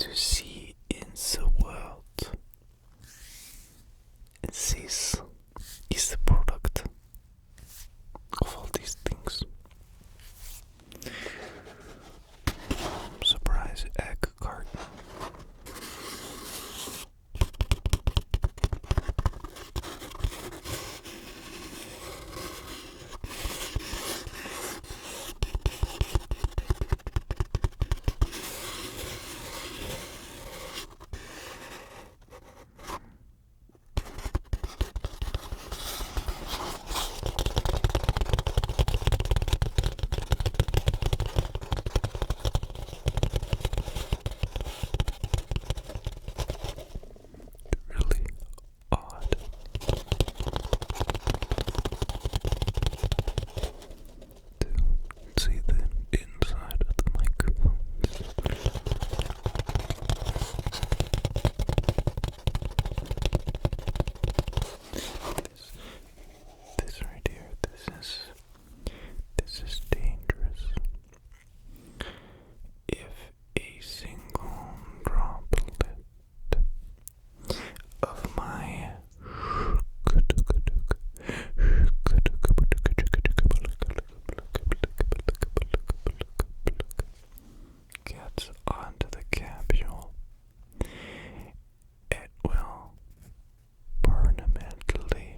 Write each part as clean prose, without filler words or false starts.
to see in the world. And this is the product of all these things. Surprise egg carton. Really odd. To see the inside of the microphone. This right here, this is dangerous. If a single droplet of my gets onto the capsule, it will permanently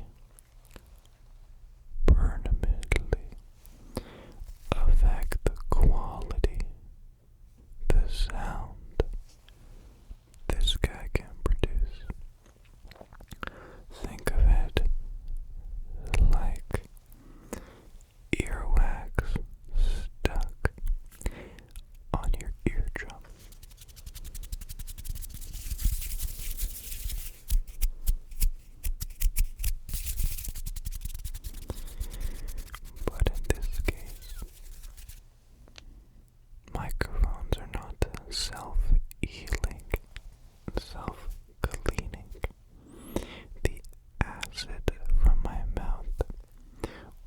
affect the quality, the sound this guy can produce. Think of it like earwax stuck on your eardrum. But in this case, microphones are not self-healing, self-cleaning. The acid from my mouth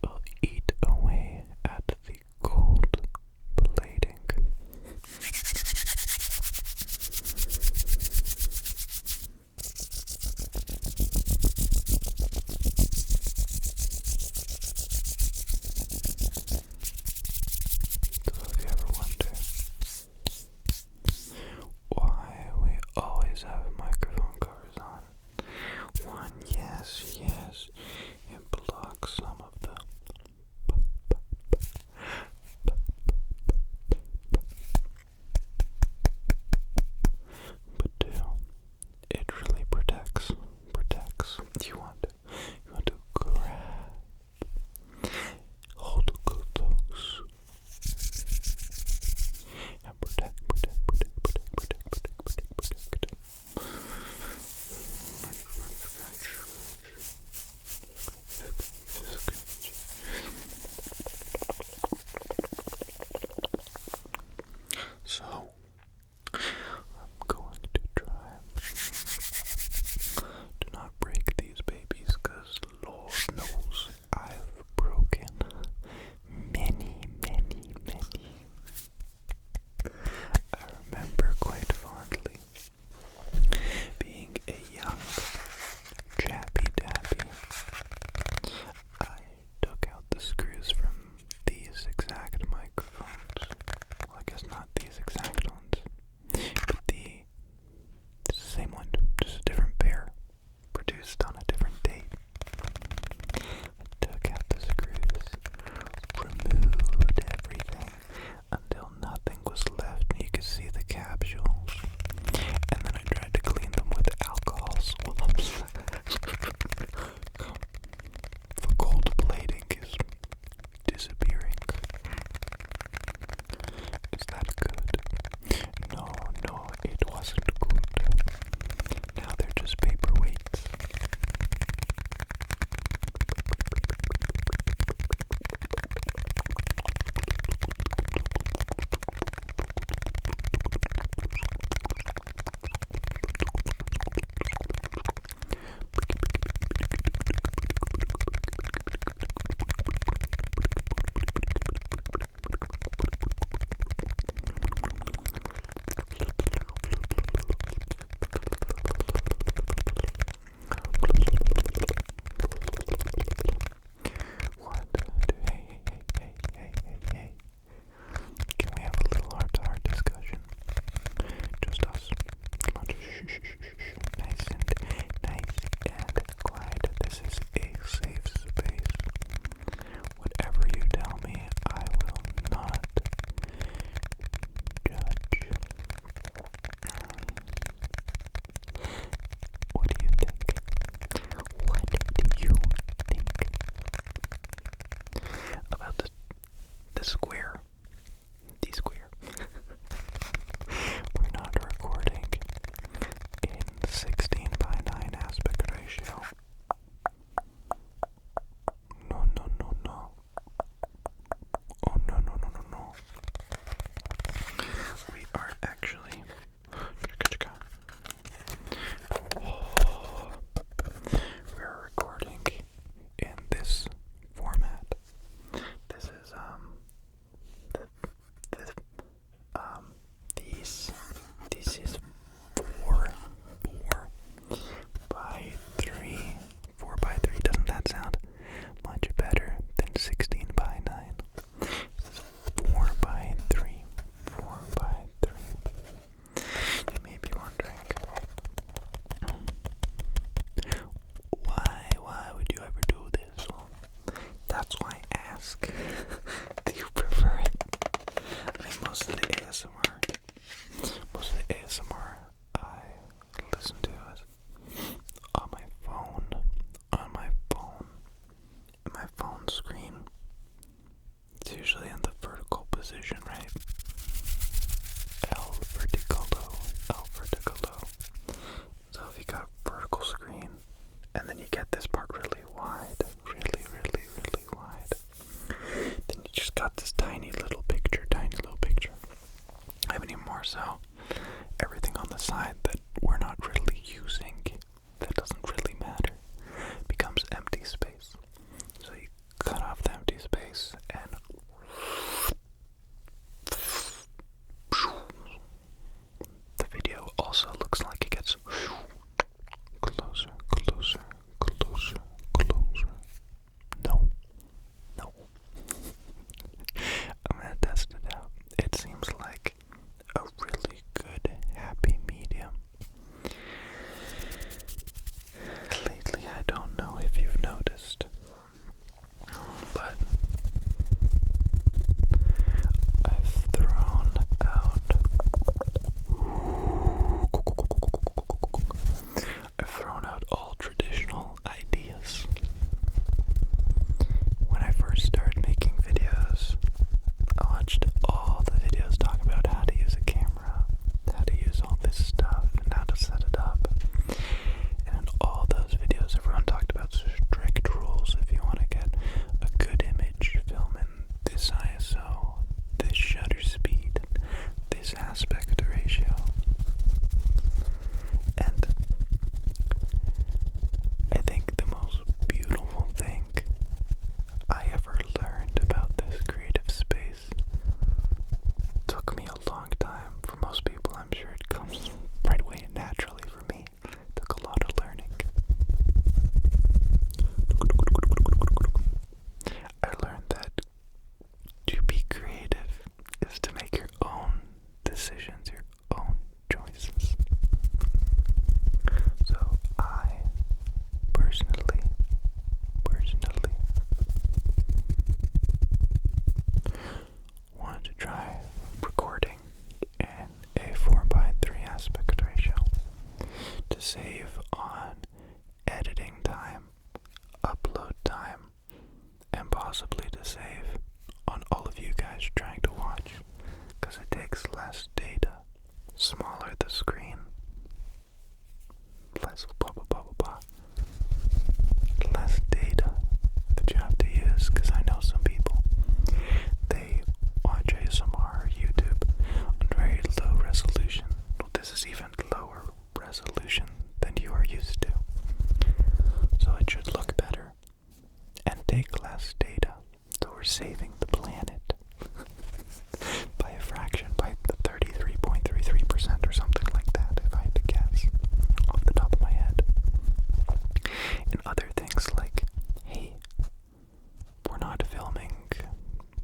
will eat away at the gold plating. So if you ever wonder why we always have microphone covers on, one, yes, it blocks some of the but two, it really protects. You want to grab, hold close, and protect. everything on the side that we're not really using, that doesn't really matter, becomes empty space. So you cut off the empty space and the video also looks like it gets closer, closer, closer, closer. No. No. I'm gonna test it out. It seems like a really good happy medium. Lately, I don't know if you've noticed, but I've thrown out all traditional ideas. When I first started making videos, I watched all the videos talking about how to use a camera, how to use all this stuff, and how to set it up. And in all those videos, everyone talked about strict rules. If you want to get a good image, film in this ISO, this shutter speed, this aspect ratio. And I think the most beautiful thing I ever learned about this creative space took me a long time. For most people, I'm sure it comes right away and naturally. For me, it took a lot of learning. I learned that to be creative is to make your own decisions, your own choices. So I personally wanted to try recording in a 4:3 aspect ratio to save on editing time, upload time, and possibly to save on all of you guys trying to watch, because it takes less data, smaller the screen, less blah blah blah blah blah, less data that you have to use, because I know some people, they watch ASMR or YouTube on very low resolution. Well, this is even lower resolution than you are used to, so it should look better and take less data. So we're saving the planet by a fraction, by the 33.33% or something like that, if I had to guess off the top of my head. And other things like, hey, we're not filming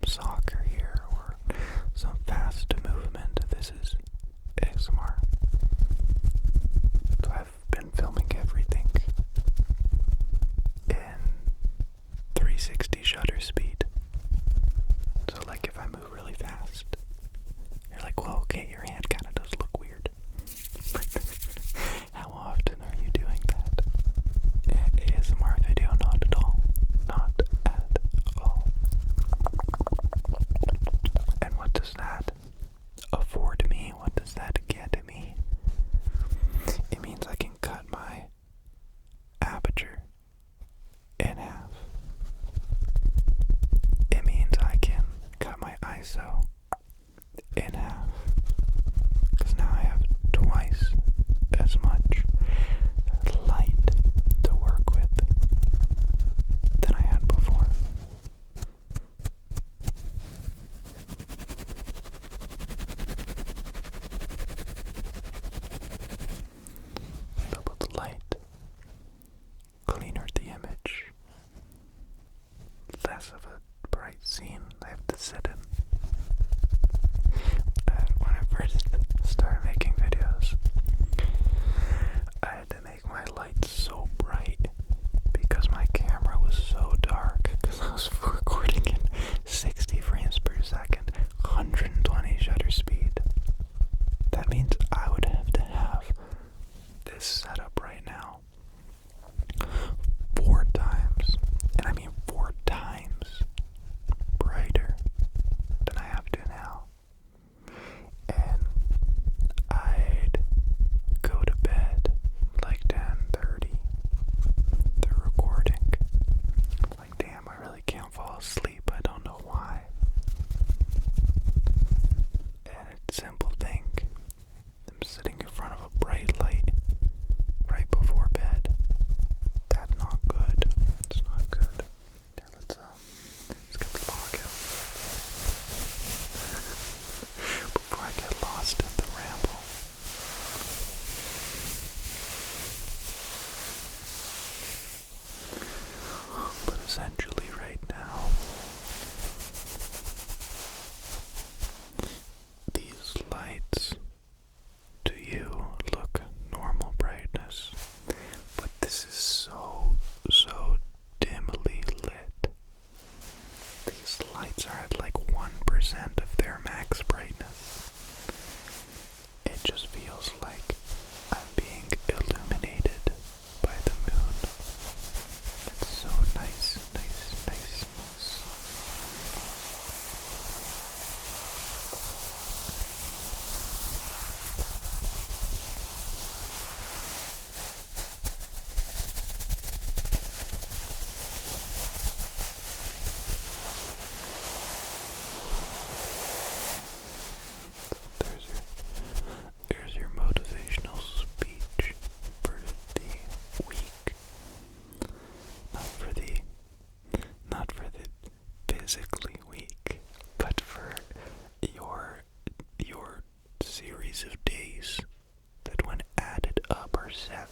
soccer here or some fast movement. This is ASMR. So I've been filming everything in 360 shutter speed. So like if I move really fast, you're like, well, okay, your hand kind of does look weird. How often are you doing that? ASMR video, not at all. Not at all. And what does that afford me? What does that get me? sitting in front of a bright light right before bed. That's not good. It's not good. Yeah, let's get the log out. Before I get lost in the ramble. But essentially right now, these lights to you look normal brightness, but this is so dimly lit. These lights are at like 1% of their max brightness. It just feels like I'm being illuminated by the moon. It's so nice. There's your motivational speech for the week. Not for the physically weak, but for your series of days that when added up are 7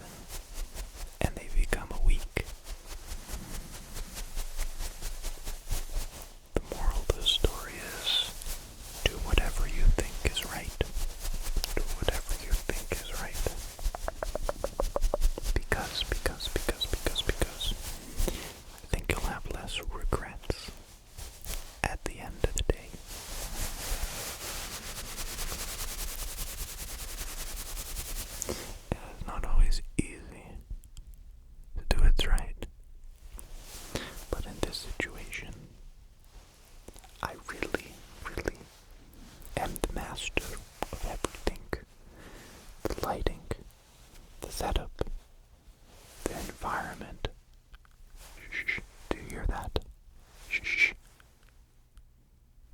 and they become a week. The moral of the story is do whatever you think is right. Do whatever you think is right. Because I think you'll have less regrets at the end of the day. It's not always easy to do what's right. But in this situation, I really am the master of everything. The lighting, the setup, the environment. Shh, do you hear that? Shh.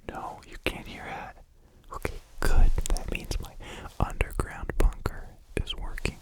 No, you can't hear that. Okay, good. That means my underground bunker is working.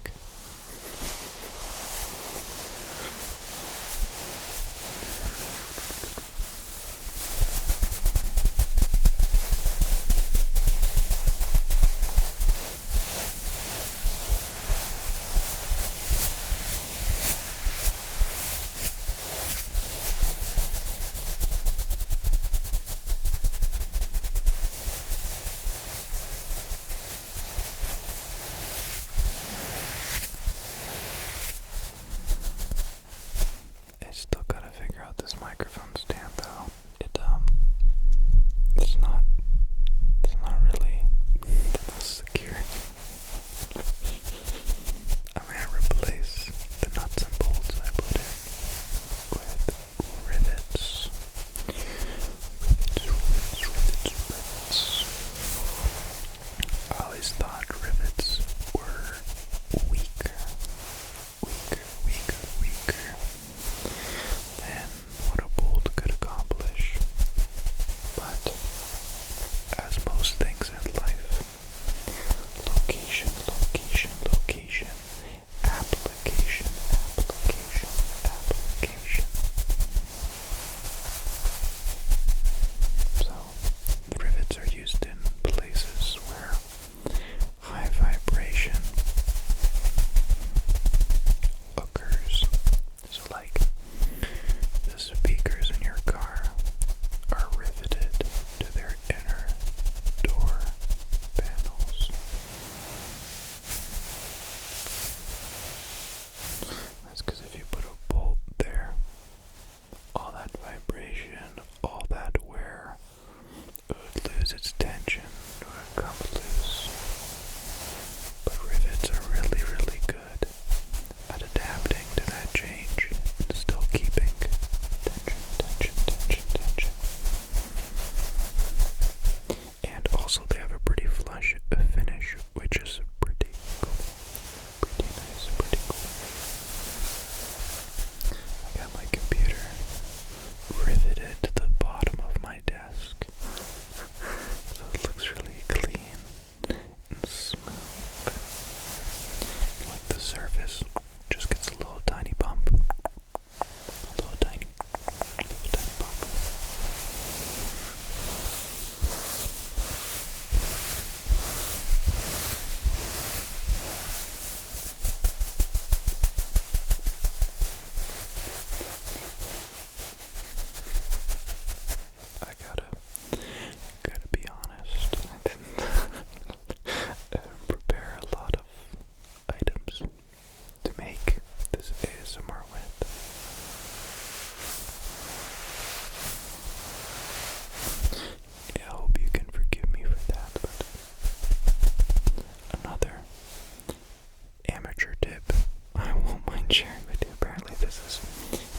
mind sharing with you. Apparently this is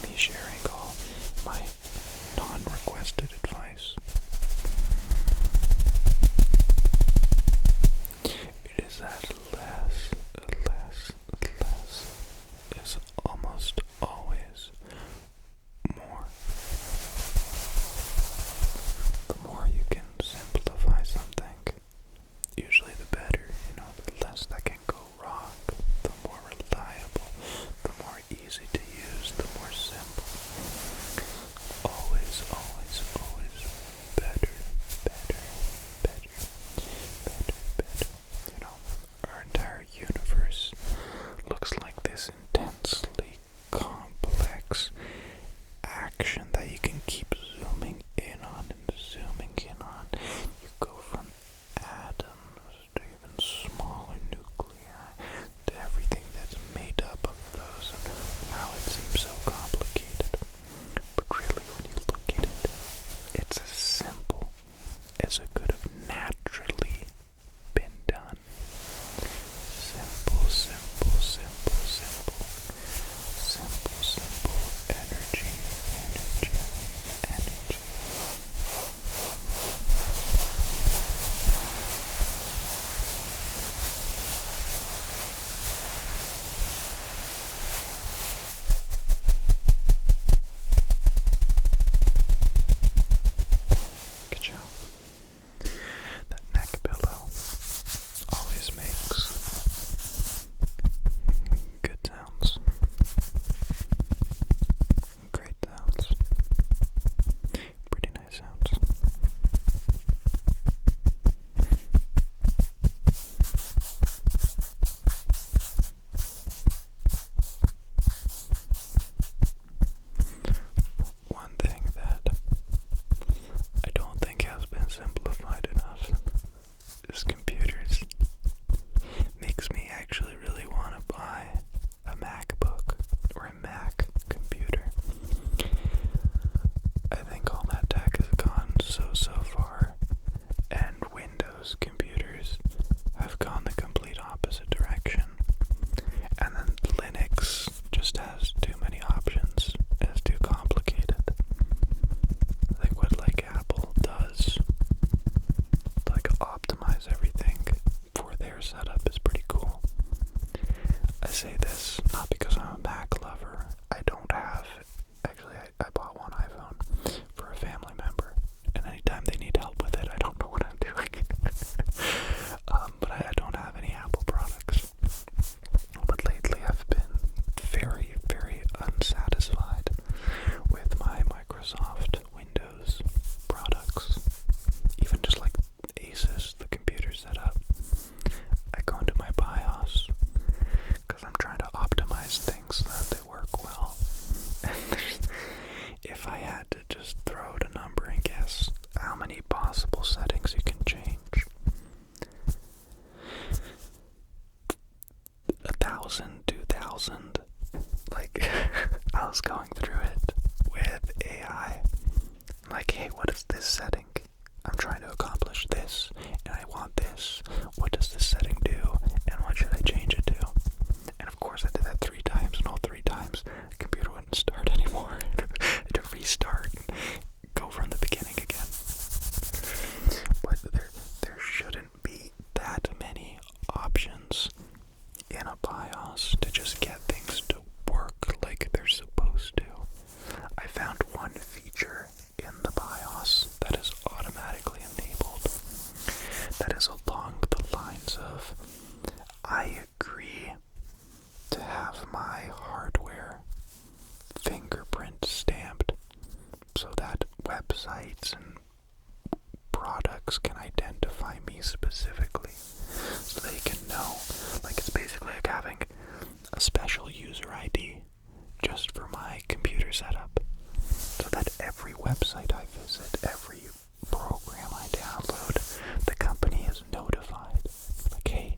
me sharing all my non-requested advice. It is that less is almost always more. The more you can simplify something, usually the better, the less that can go wrong, the more reliable, the more easy to use, the more simple. Always better. Our entire universe looks like this intensely complex action that you can keep zooming in on and zooming in on. You go from atoms to even smaller nuclei to everything that's made up of those, and how it seems so complicated. But really, when you look at it, it's as simple as it could have naturally been done. Simple energy. Good job. That neck pillow always makes good sounds. Great sounds. Pretty nice sounds. One thing that I don't think has been simplified enough is computers. Makes me actually really want to buy a MacBook or a Mac computer. I think all that tech has gone so far, and Windows computers have gone the complete opposite direction. And then Linux just has too many options. It's too complicated. Like what Apple does, optimize everything for their setup is pretty cool. I say this not because I'm a Mac lover. I don't have. Actually, I bought one iPhone for a family member, and anytime they need help with it, I don't know what I'm doing. But I don't have any Apple products. But lately I've been very unsatisfied with my Microsoft Windows products. Even just like Asus, the computer setup. I go into my BIOS because I'm trying to optimize things so that they work well. And if I had to just throw out a number and guess how many possible settings you can change, 1,000, 2,000. I was going through it with AI. Like, hey, what is this setting? I'm trying to accomplish this, and I want this. What does this setting do, and what should I change it to? And of course I did that 3 times, and all 3 times the computer wouldn't start anymore. I had to restart and go from the beginning again. But there shouldn't be that many options in a BIOS to just get things to work like they're supposed to. I found one feature in the BIOS that is automatically enabled that is along the lines of, I agree to have my hardware fingerprint stamped so that websites and products can identify me specifically, so they can know. It's basically like having a special user ID just for my computer setup, so that every website I visit, every program I download, the company is notified. Like, hey,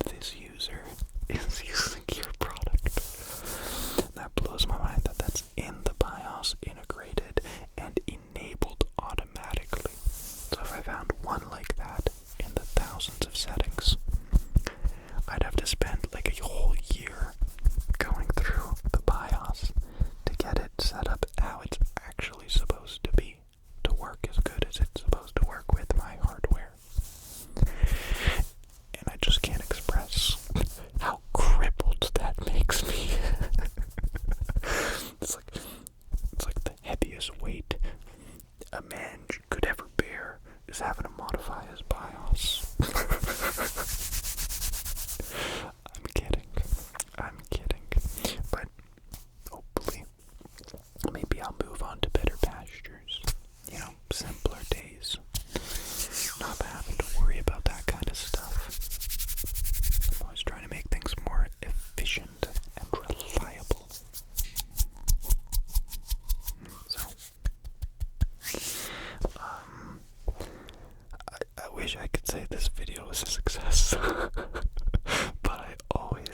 this user is using your product. That blows my mind that that's in the BIOS, integrated and enabled automatically. So if I found one like that in the thousands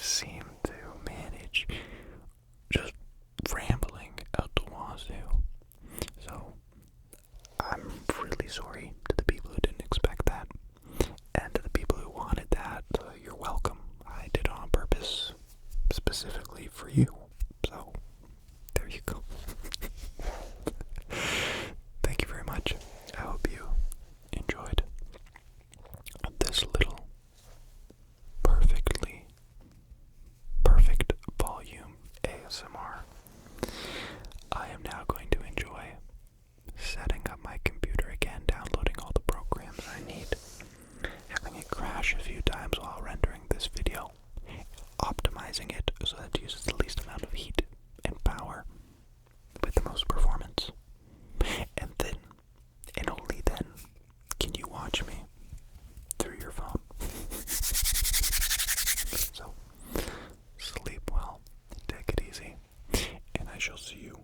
seem to manage just rambling out the wazoo. So, I'm really sorry to the people who didn't expect that. And to the people who wanted that, you're welcome. I did it on purpose, specifically for you. So, there you go. Thank you very much. I hope you enjoyed this little perfect volume ASMR. I am now going to enjoy setting up my computer again, downloading all the programs I need, having it crash a few times while rendering this video, optimizing it so that it uses the least amount of heat and power with the most performance. And then, and only then, can you watch me through your phone. So, sleep well, take it easy, and I shall see you